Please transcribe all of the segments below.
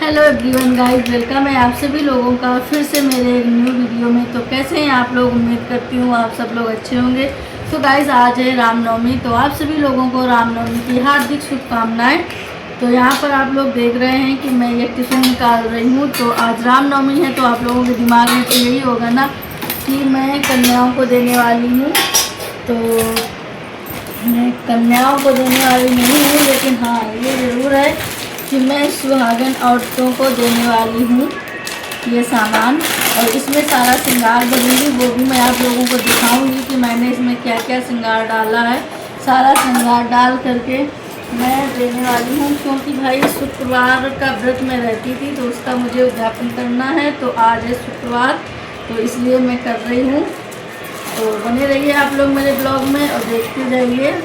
Hello everyone guys, welcome है आप सभी लोगों का फिर से मेरे एक न्यू वीडियो में। तो कैसे हैं आप लोग? उम्मीद करती हूँ आप सब लोग अच्छे होंगे। तो गाइस आज है रामनवमी, तो आप सभी लोगों को रामनवमी की हार्दिक शुभकामनाएं। तो यहाँ पर आप लोग देख रहे हैं कि मैं ये टिफ़िन निकाल रही हूँ। तो आज रामनवमी है तो आप लोगों के दिमाग में तो यही होगा ना कि मैं कन्याओं को देने वाली हूँ। तो मैं कन्याओं को देने वाली नहीं हूँ, लेकिन हाँ ये ज़रूर है कि मैं सुहागन औरतों को देने वाली हूँ ये सामान। और इसमें सारा श्रृंगार करूँगी, वो भी मैं आप लोगों को दिखाऊंगी कि मैंने इसमें क्या क्या श्रृंगार डाला है। सारा श्रृंगार डाल करके मैं देने वाली हूँ, क्योंकि भाई शुक्रवार का व्रत में रहती थी तो उसका मुझे उद्यापन करना है। तो आज है शुक्रवार, तो इसलिए मैं कर रही हूँ। तो बने रहिए आप लोग मेरे ब्लॉग में और देखते जाइए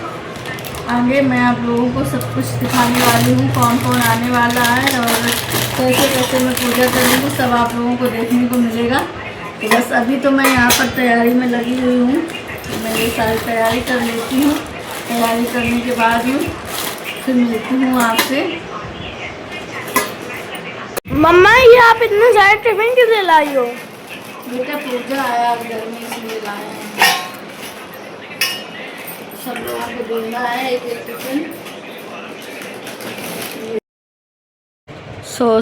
आगे। मैं आप लोगों को सब कुछ दिखाने वाली हूँ, कौन कौन आने वाला है और कैसे कैसे मैं पूजा करूँगी, सब आप लोगों को देखने को मिलेगा। तो बस अभी तो मैं यहाँ पर तैयारी में लगी हुई हूँ, तो मैं ये सारी तैयारी कर लेती हूँ। तैयारी करने के बाद में फिर मिलती हूँ आपसे। मम्मा ये आप इतने सारे टिफिन क्यों ले लाई हो? बेटा पूजा आया घर में, इसलिए लाए हैं। सब लोगों को देना है एक एक टिफिन।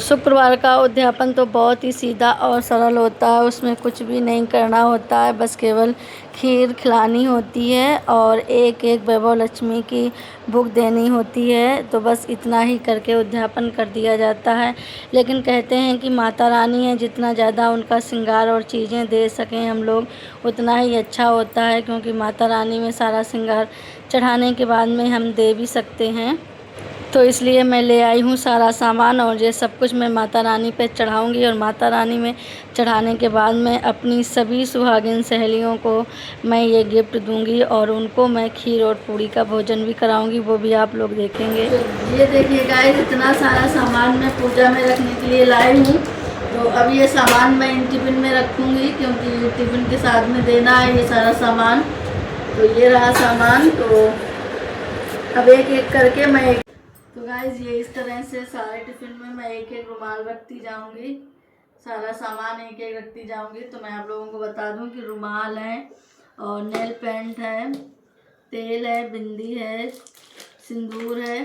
शुक्रवार का उद्यापन तो बहुत ही सीधा और सरल होता है, उसमें कुछ भी नहीं करना होता है, बस केवल खीर खिलानी होती है और एक एक वैभव लक्ष्मी की भुग देनी होती है। तो बस इतना ही करके उद्यापन कर दिया जाता है। लेकिन कहते हैं कि माता रानी है, जितना ज़्यादा उनका श्रृंगार और चीज़ें दे सकें हम लोग उतना ही अच्छा होता है, क्योंकि माता रानी में सारा श्रृंगार चढ़ाने के बाद में हम दे भी सकते हैं। तो इसलिए मैं ले आई हूँ सारा सामान और ये सब कुछ मैं माता रानी पे चढ़ाऊँगी। और माता रानी में चढ़ाने के बाद मैं अपनी सभी सुहागिन सहेलियों को मैं ये गिफ्ट दूँगी और उनको मैं खीर और पूड़ी का भोजन भी कराऊँगी, वो भी आप लोग देखेंगे। तो ये देखिए गाइस, इतना सारा सामान मैं पूजा में रखने के लिए लाई हूँ। तो अब ये सामान मैं इन टिफ़िन में रखूँगी, क्योंकि टिफ़िन के साथ में देना है ये सारा सामान। तो ये रहा सामान। तो अब एक एक करके मैं तो गाइज ये इस तरह से सारे टिफ़िन में मैं एक एक रुमाल रखती जाऊंगी, सारा सामान एक एक रखती जाऊंगी। तो मैं आप लोगों को बता दूं कि रुमाल है और नेल पेंट है, तेल है, बिंदी है, सिंदूर है,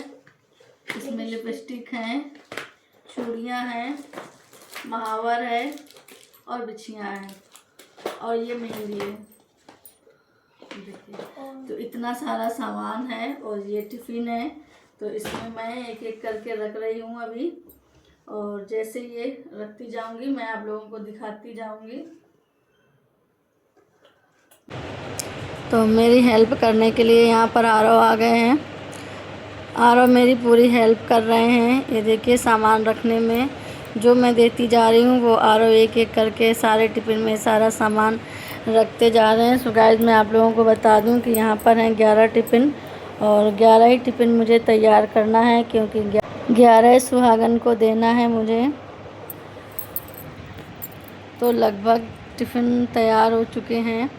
इसमें लिपस्टिक है, चूड़ियाँ हैं, महावर है और बिछियाँ हैं और ये मेहंदी है। देखिए तो इतना सारा सामान है और ये टिफ़िन है। तो इसमें मैं एक एक करके रख रही हूँ अभी, और जैसे ये रखती जाऊंगी मैं आप लोगों को दिखाती जाऊंगी। तो मेरी हेल्प करने के लिए यहाँ पर आरव आ गए हैं। आरव मेरी पूरी हेल्प कर रहे हैं। ये देखिए सामान रखने में जो मैं देती जा रही हूँ, वो आरव एक एक करके सारे टिफ़िन में सारा सामान रखते जा रहे हैं। सो गाइस मैं आप लोगों को बता दूँ कि यहाँ पर हैं 11 टिफ़िन और 11 ही टिफ़िन मुझे तैयार करना है, क्योंकि 11 सुहागन को देना है मुझे। तो लगभग टिफ़िन तैयार हो चुके हैं।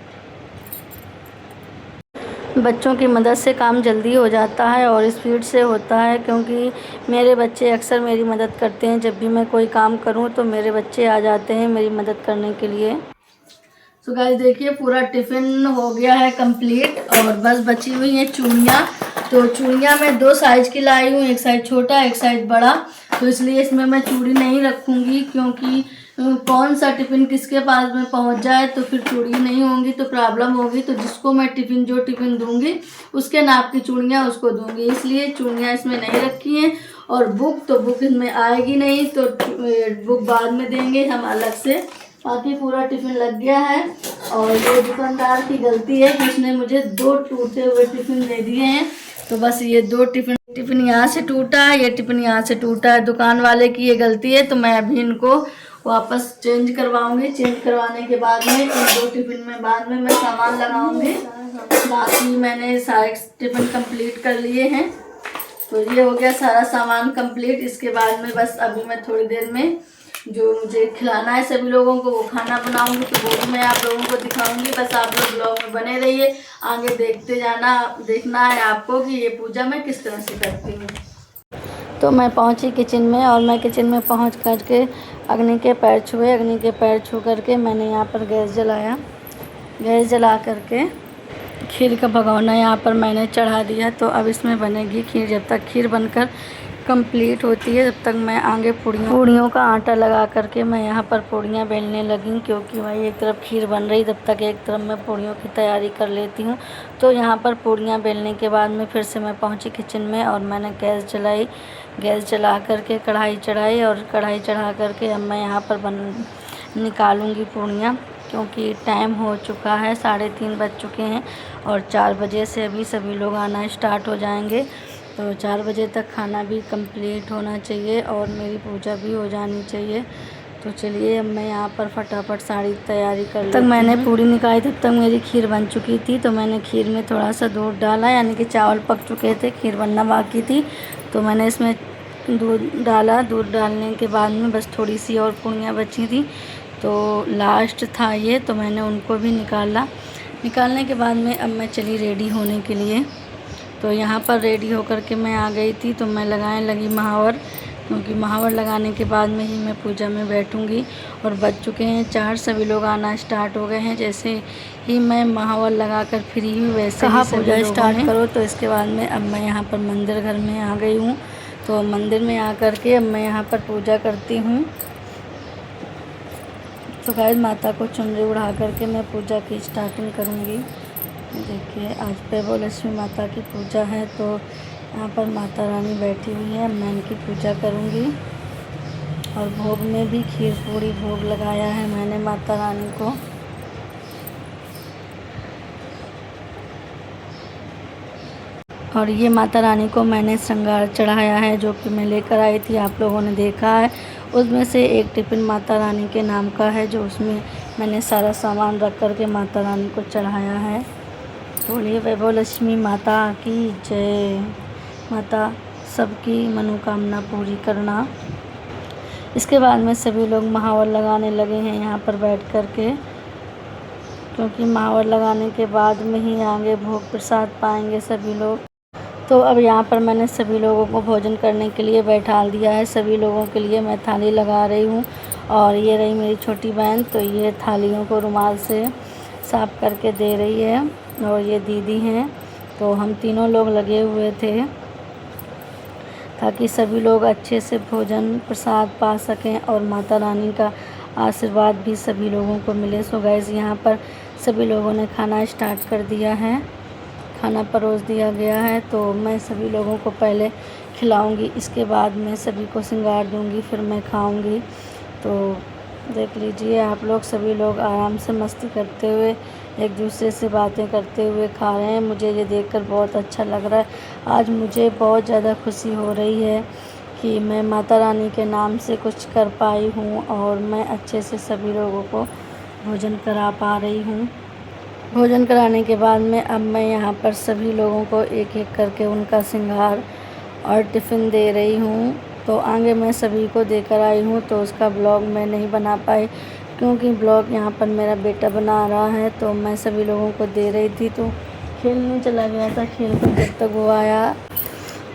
बच्चों की मदद से काम जल्दी हो जाता है और स्पीड से होता है, क्योंकि मेरे बच्चे अक्सर मेरी मदद करते हैं। जब भी मैं कोई काम करूं तो मेरे बच्चे आ जाते हैं मेरी मदद करने के लिए। तो गाइस देखिए पूरा टिफ़िन हो गया है कंप्लीट और बस बची हुई है चूड़ियाँ। तो चूड़ियाँ मैं 2 साइज़ की लाई हूँ, एक साइज़ छोटा एक साइज़ बड़ा। तो इसलिए इसमें मैं चूड़ी नहीं रखूँगी, क्योंकि कौन सा टिफ़िन किसके पास में पहुँच जाए तो फिर चूड़ी नहीं होंगी तो प्रॉब्लम होगी। तो जिसको मैं जो टिफ़िन दूँगी उसके नाप की चूड़ियाँ उसको दूँगी, इसलिए चूड़ियाँ इसमें नहीं रखी हैं। और बुक इसमें आएगी नहीं, तो बुक बाद में देंगे हम अलग से। बाकी पूरा टिफ़िन लग गया है और ये दुकानदार की गलती है कि उसने मुझे 2 टूटे हुए टिफ़िन दे दिए हैं। तो बस ये 2 टिफ़िन यहाँ से टूटा है, ये टिफ़िन यहाँ से टूटा है। दुकान वाले की ये गलती है। तो मैं अभी इनको वापस चेंज करवाऊंगी। चेंज करवाने के बाद में इन 2 टिफ़िन में बाद में मैं सामान लगाऊंगी। बाकी मैंने सारे टिफ़िन कंप्लीट कर लिए हैं। तो ये हो गया सारा सामान कंप्लीट। इसके बाद में बस अभी मैं थोड़ी देर में जो मुझे खिलाना है सभी लोगों को वो खाना बनाऊंगी, तो वो भी मैं आप लोगों को दिखाऊंगी। बस आप लोग ब्लॉग में बने रहिए, आगे देखते जाना। देखना है आपको कि ये पूजा मैं किस तरह से करती हूँ। तो मैं पहुंची किचन में और मैं किचन में पहुंच कर के अग्नि के पैर छुए। अग्नि के पैर छू करके मैंने यहाँ पर गैस जलाया। गैस जला करके खीर का भगोना यहाँ पर मैंने चढ़ा दिया। तो अब इसमें बनेगी खीर। जब तक खीर बनकर कंप्लीट होती है तब तक मैं आगे पूड़ियों का आटा लगा करके मैं यहाँ पर पूड़ियाँ बेलने लगी, क्योंकि भाई एक तरफ खीर बन रही तब तक एक तरफ मैं पूड़ियों की तैयारी कर लेती हूँ। तो यहाँ पर पूड़ियाँ बेलने के बाद में फिर से मैं पहुँची किचन में और मैंने गैस जलाई। गैस जला करके कढ़ाई चढ़ाई और कढ़ाई चढ़ा करके अब मैं यहाँ पर निकालूँगी पूड़ियाँ, क्योंकि टाइम हो चुका है, 3:30 बज चुके हैं और 4 बजे से अभी सभी लोग आना स्टार्ट हो जाएंगे। तो 4 बजे तक खाना भी कंप्लीट होना चाहिए और मेरी पूजा भी हो जानी चाहिए। तो चलिए अब मैं यहाँ पर फटाफट सारी तैयारी कर लेती हूँ। तब मैंने पूड़ी निकाली, तब तक मेरी खीर बन चुकी थी। तो मैंने खीर में थोड़ा सा दूध डाला, यानी कि चावल पक चुके थे, खीर बनना बाकी थी। तो मैंने इसमें दूध डाला। दूध डालने के बाद में बस थोड़ी सी और पूड़ियाँ बची थी, तो लास्ट था ये, तो मैंने उनको भी निकाला। निकालने के बाद में अब मैं चली रेडी होने के लिए। तो यहाँ पर रेडी होकर के मैं आ गई थी। तो मैं लगाने लगी महावर, क्योंकि महावर लगाने के बाद में ही मैं पूजा में बैठूँगी। और बज चुके हैं 4, सभी लोग आना स्टार्ट हो गए हैं। जैसे ही मैं महावर लगा कर फ्री हुई वैसे ही पूजा स्टार्ट करो। तो इसके बाद में अब मैं यहाँ पर मंदिर घर में आ गई हूँ। तो मंदिर में आ कर के अब मैं यहाँ पर पूजा करती हूँ। तो गाइस माता को चुनरी उड़ा करके मैं पूजा की स्टार्टिंग करूँगी। देखिए आज वैभव लक्ष्मी माता की पूजा है, तो यहाँ पर माता रानी बैठी हुई है। मैं इनकी पूजा करूँगी और भोग में भी खीर पूड़ी भोग लगाया है मैंने माता रानी को। और ये माता रानी को मैंने श्रृंगार चढ़ाया है, जो कि मैं लेकर आई थी, आप लोगों ने देखा है। उसमें से एक टिफ़िन माता रानी के नाम का है, जो उसमें मैंने सारा सामान रख कर के माता रानी को चढ़ाया है। बोलिए वैभव लक्ष्मी माता की जय। माता सबकी मनोकामना पूरी करना। इसके बाद में सभी लोग महावर लगाने लगे हैं यहाँ पर बैठ कर के, क्योंकि महावर लगाने के बाद में ही आगे भोग प्रसाद पाएंगे सभी लोग। तो अब यहाँ पर मैंने सभी लोगों को भोजन करने के लिए बैठा दिया है। सभी लोगों के लिए मैं थाली लगा रही हूँ। और ये रही मेरी छोटी बहन, तो ये थालियों को रुमाल से साफ़ करके दे रही है। और ये दीदी हैं, तो हम तीनों लोग लगे हुए थे ताकि सभी लोग अच्छे से भोजन प्रसाद पा सकें और माता रानी का आशीर्वाद भी सभी लोगों को मिले। सो गाइस यहाँ पर सभी लोगों ने खाना स्टार्ट कर दिया है, खाना परोस दिया गया है। तो मैं सभी लोगों को पहले खिलाऊंगी, इसके बाद मैं सभी को श्रृंगार दूंगी, फिर मैं खाऊंगी। तो देख लीजिए आप लोग, सभी लोग आराम से मस्ती करते हुए एक दूसरे से बातें करते हुए खा रहे हैं। मुझे ये देखकर बहुत अच्छा लग रहा है। आज मुझे बहुत ज़्यादा खुशी हो रही है कि मैं माता रानी के नाम से कुछ कर पाई हूँ और मैं अच्छे से सभी लोगों को भोजन करा पा रही हूँ। भोजन कराने के बाद में अब मैं यहाँ पर सभी लोगों को एक एक करके उनका श्रृंगार और टिफ़िन दे रही हूँ। तो आगे मैं सभी को देकर आई हूँ, तो उसका ब्लॉग मैं नहीं बना पाई, क्योंकि ब्लॉग यहाँ पर मेरा बेटा बना रहा है। तो मैं सभी लोगों को दे रही थी, तो खेलने चला गया था। खेल कर जब तक वो आया,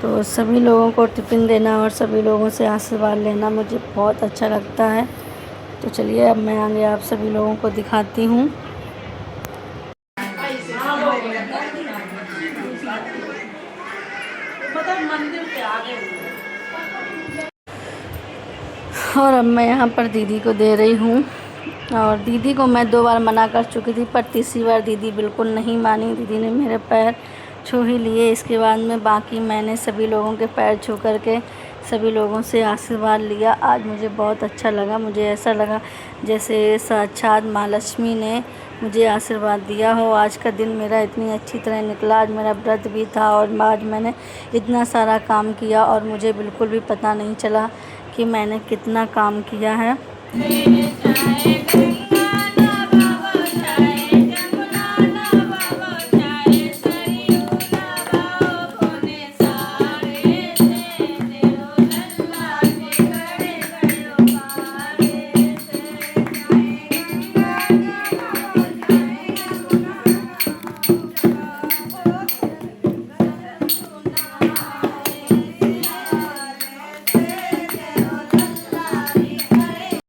तो सभी लोगों को टिफ़िन देना और सभी लोगों से आशीर्वाद लेना मुझे बहुत अच्छा लगता है। तो चलिए अब मैं आगे आप सभी लोगों को दिखाती हूँ। और अब मैं यहाँ पर दीदी को दे रही हूँ। और दीदी को मैं 2 बार मना कर चुकी थी, पर तीसरी बार दीदी बिल्कुल नहीं मानी। दीदी ने मेरे पैर छू ही लिए। इसके बाद में बाकी मैंने सभी लोगों के पैर छू करके सभी लोगों से आशीर्वाद लिया। आज मुझे बहुत अच्छा लगा। मुझे ऐसा लगा जैसे साक्षात माँ लक्ष्मी ने मुझे आशीर्वाद दिया हो। आज का दिन मेरा इतनी अच्छी तरह निकला। आज मेरा व्रत भी था और आज मैंने इतना सारा काम किया और मुझे बिल्कुल भी पता नहीं चला कि मैंने कितना काम किया है।